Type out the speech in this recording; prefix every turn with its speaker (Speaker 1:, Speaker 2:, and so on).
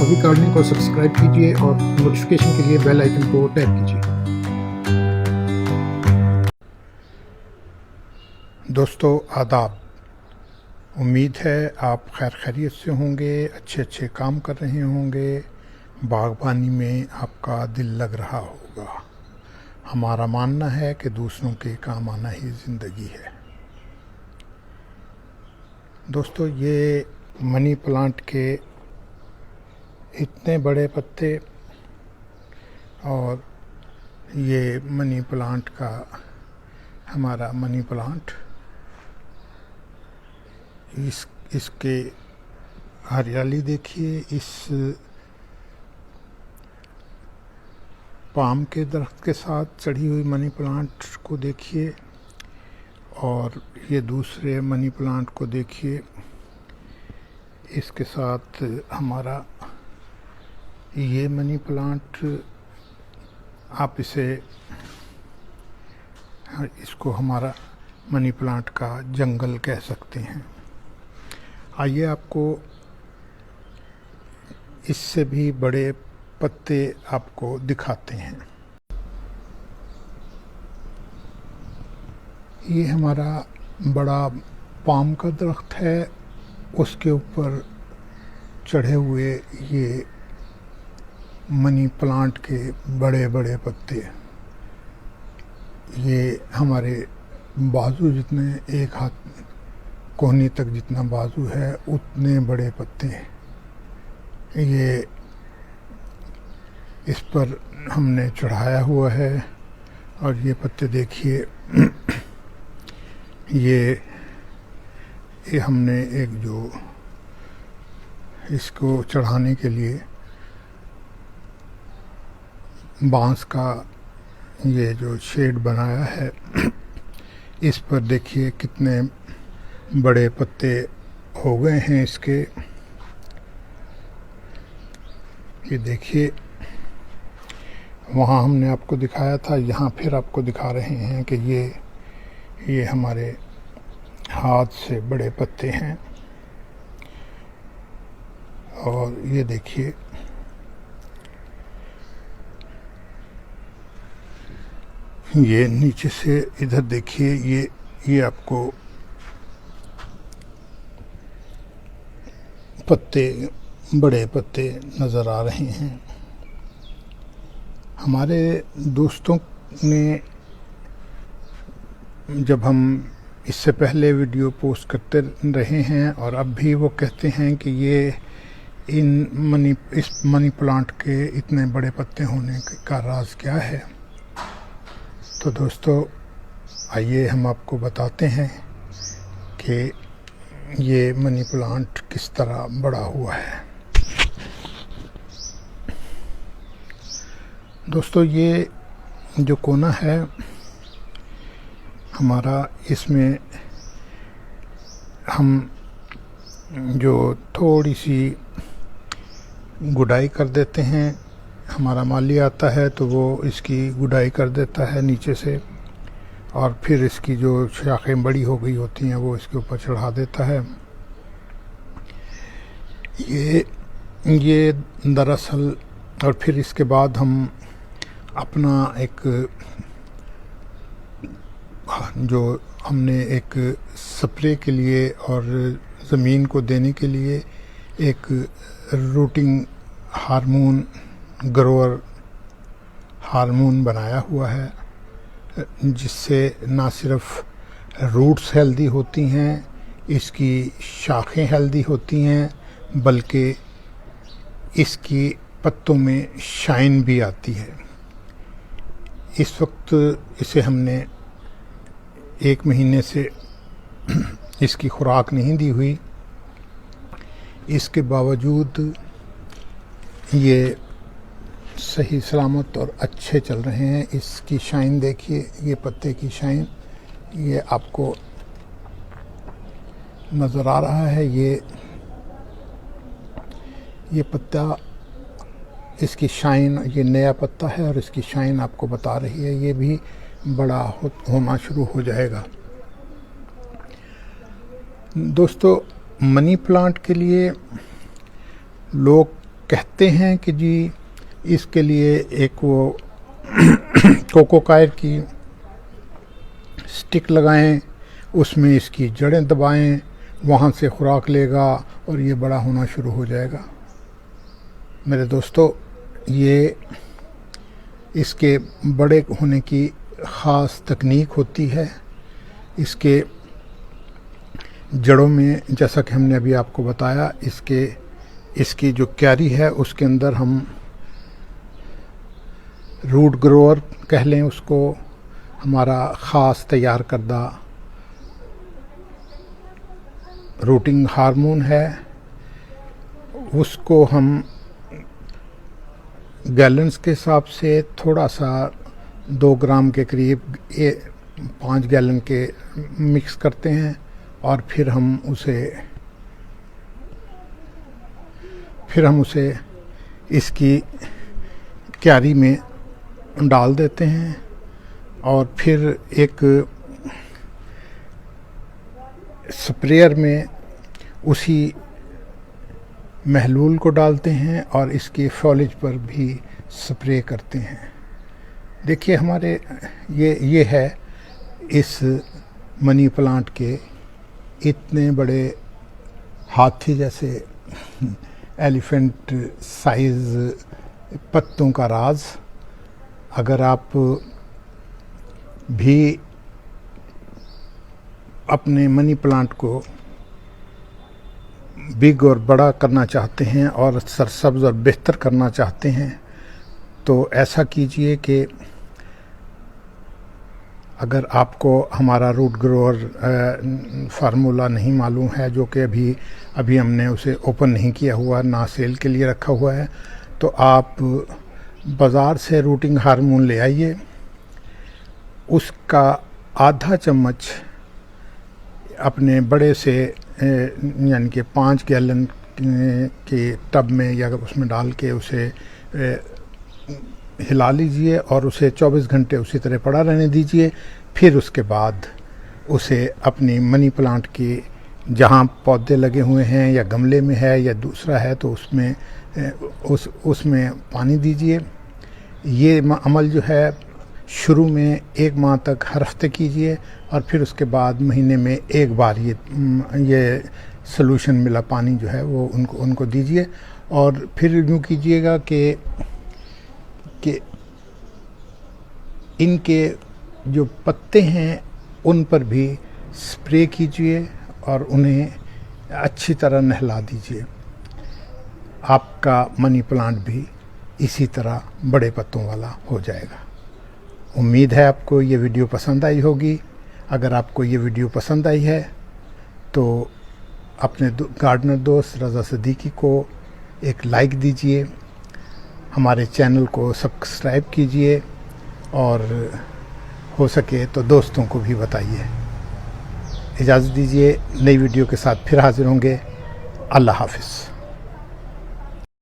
Speaker 1: Hobby gardening को subscribe कीजिए और नोटिफिकेशन के लिए बेल आइकन को टैप कीजिए। दोस्तों आदाब, उम्मीद है आप खैर खैरियत से होंगे, अच्छे काम कर रहे होंगे, बागबानी में आपका दिल लग रहा होगा। हमारा मानना है कि दूसरों के काम आना ही ज़िंदगी है। दोस्तों, ये मनी प्लांट के इतने बड़े पत्ते और ये मनी प्लांट का हमारा मनी प्लांट, इसके हरियाली देखिए, इस पाम के दरख्त के साथ चढ़ी हुई मनी प्लांट को देखिए और ये दूसरे मनी प्लांट को देखिए, इसके साथ हमारा ये मनी प्लांट, आप इसको हमारा मनी प्लांट का जंगल कह सकते हैं। आइए आपको इससे भी बड़े पत्ते आपको दिखाते हैं। ये हमारा बड़ा पाम का दरख्त है, उसके ऊपर चढ़े हुए ये मनी प्लांट के बड़े बड़े पत्ते, ये हमारे बाजू जितने, एक हाथ कोहनी तक जितना बाजू है उतने बड़े पत्ते हैं। ये इस पर हमने चढ़ाया हुआ है और ये पत्ते देखिए, ये हमने एक जो इसको चढ़ाने के लिए बांस का ये जो शेड बनाया है, इस पर देखिए कितने बड़े पत्ते हो गए हैं इसके। ये देखिए, वहाँ हमने आपको दिखाया था, यहाँ फिर आपको दिखा रहे हैं कि ये हमारे हाथ से बड़े पत्ते हैं। और ये देखिए, ये नीचे से इधर देखिए, ये आपको पत्ते, बड़े पत्ते नज़र आ रहे हैं। हमारे दोस्तों ने, जब हम इससे पहले वीडियो पोस्ट करते रहे हैं और अब भी वो कहते हैं कि ये इस मनी प्लांट के इतने बड़े पत्ते होने का राज क्या है। तो दोस्तों, आइए हम आपको बताते हैं कि ये मनी प्लांट किस तरह बड़ा हुआ है। दोस्तों, ये जो कोना है हमारा, इसमें हम जो थोड़ी सी गुड़ाई कर देते हैं, हमारा माली आता है तो वो इसकी गुड़ाई कर देता है नीचे से, और फिर इसकी जो शाखें बड़ी हो गई होती हैं वो इसके ऊपर चढ़ा देता है। ये दरअसल, और फिर इसके बाद हम अपना जो हमने एक स्प्रे के लिए और ज़मीन को देने के लिए एक रूटिंग हार्मोन, ग्रोअर हार्मोन बनाया हुआ है, जिससे ना सिर्फ रूट्स हेल्दी होती हैं, इसकी शाखें हेल्दी होती हैं, बल्कि इसकी पत्तों में शाइन भी आती है। इस वक्त इसे हमने 1 महीने से इसकी खुराक नहीं दी हुई, इसके बावजूद ये सही सलामत और अच्छे चल रहे हैं। इसकी शाइन देखिए, ये पत्ते की शाइन, ये आपको नज़र आ रहा है। ये पत्ता, इसकी शाइन, ये नया पत्ता है और इसकी शाइन आपको बता रही है। ये भी बड़ा होना शुरू हो जाएगा। दोस्तों, मनी प्लांट के लिए लोग कहते हैं कि जी इसके लिए एक वो कोको कायर की स्टिक लगाएं, उसमें इसकी जड़ें दबाएं, वहाँ से खुराक लेगा और ये बड़ा होना शुरू हो जाएगा। मेरे दोस्तों, ये इसके बड़े होने की ख़ास तकनीक होती है। इसके जड़ों में, जैसा कि हमने अभी आपको बताया, इसकी जो क्यारी है उसके अंदर हम रूट ग्रोअर कह लें उसको, हमारा ख़ास तैयार करदा रूटिंग हार्मोन है, उसको हम गैलन्स के हिसाब से थोड़ा सा 2 ग्राम के करीब 5 गैलन के मिक्स करते हैं और फिर हम उसे इसकी क्यारी में डाल देते हैं और फिर एक स्प्रेयर में उसी महलूल को डालते हैं और इसकी फॉलिज पर भी स्प्रे करते हैं। देखिए, हमारे ये है इस मनी प्लांट के इतने बड़े हाथी जैसे एलिफेंट साइज़ पत्तों का राज। अगर आप भी अपने मनी प्लांट को बिग और बड़ा करना चाहते हैं और सरसब्ज और बेहतर करना चाहते हैं तो ऐसा कीजिए कि अगर आपको हमारा रूट ग्रोअर फार्मूला नहीं मालूम है, जो कि अभी हमने उसे ओपन नहीं किया हुआ, ना सेल के लिए रखा हुआ है, तो आप बाज़ार से रूटिंग हार्मोन ले आइए। उसका आधा चम्मच अपने बड़े से यानी कि 5 गैलन के टब में या उसमें डाल के उसे हिला लीजिए और उसे 24 घंटे उसी तरह पड़ा रहने दीजिए। फिर उसके बाद उसे अपनी मनी प्लांट की जहाँ पौधे लगे हुए हैं या गमले में है या दूसरा है तो उसमें पानी दीजिए। ये अमल जो है शुरू में 1 माह तक हर हफ्ते कीजिए और फिर उसके बाद महीने में 1 बार ये सॉल्यूशन मिला पानी जो है वो उनको दीजिए। और फिर यूँ कीजिएगा कि इनके जो पत्ते हैं उन पर भी स्प्रे कीजिए और उन्हें अच्छी तरह नहला दीजिए। आपका मनी प्लांट भी इसी तरह बड़े पत्तों वाला हो जाएगा। उम्मीद है आपको ये वीडियो पसंद आई होगी। अगर आपको ये वीडियो पसंद आई है तो अपने गार्डनर दोस्त रज़ा सिद्दीकी को एक लाइक दीजिए, हमारे चैनल को सब्सक्राइब कीजिए और हो सके तो दोस्तों को भी बताइए। इजाज़त दीजिए, नई वीडियो के साथ फिर हाजिर होंगे। अल्लाह हाफ़िज़।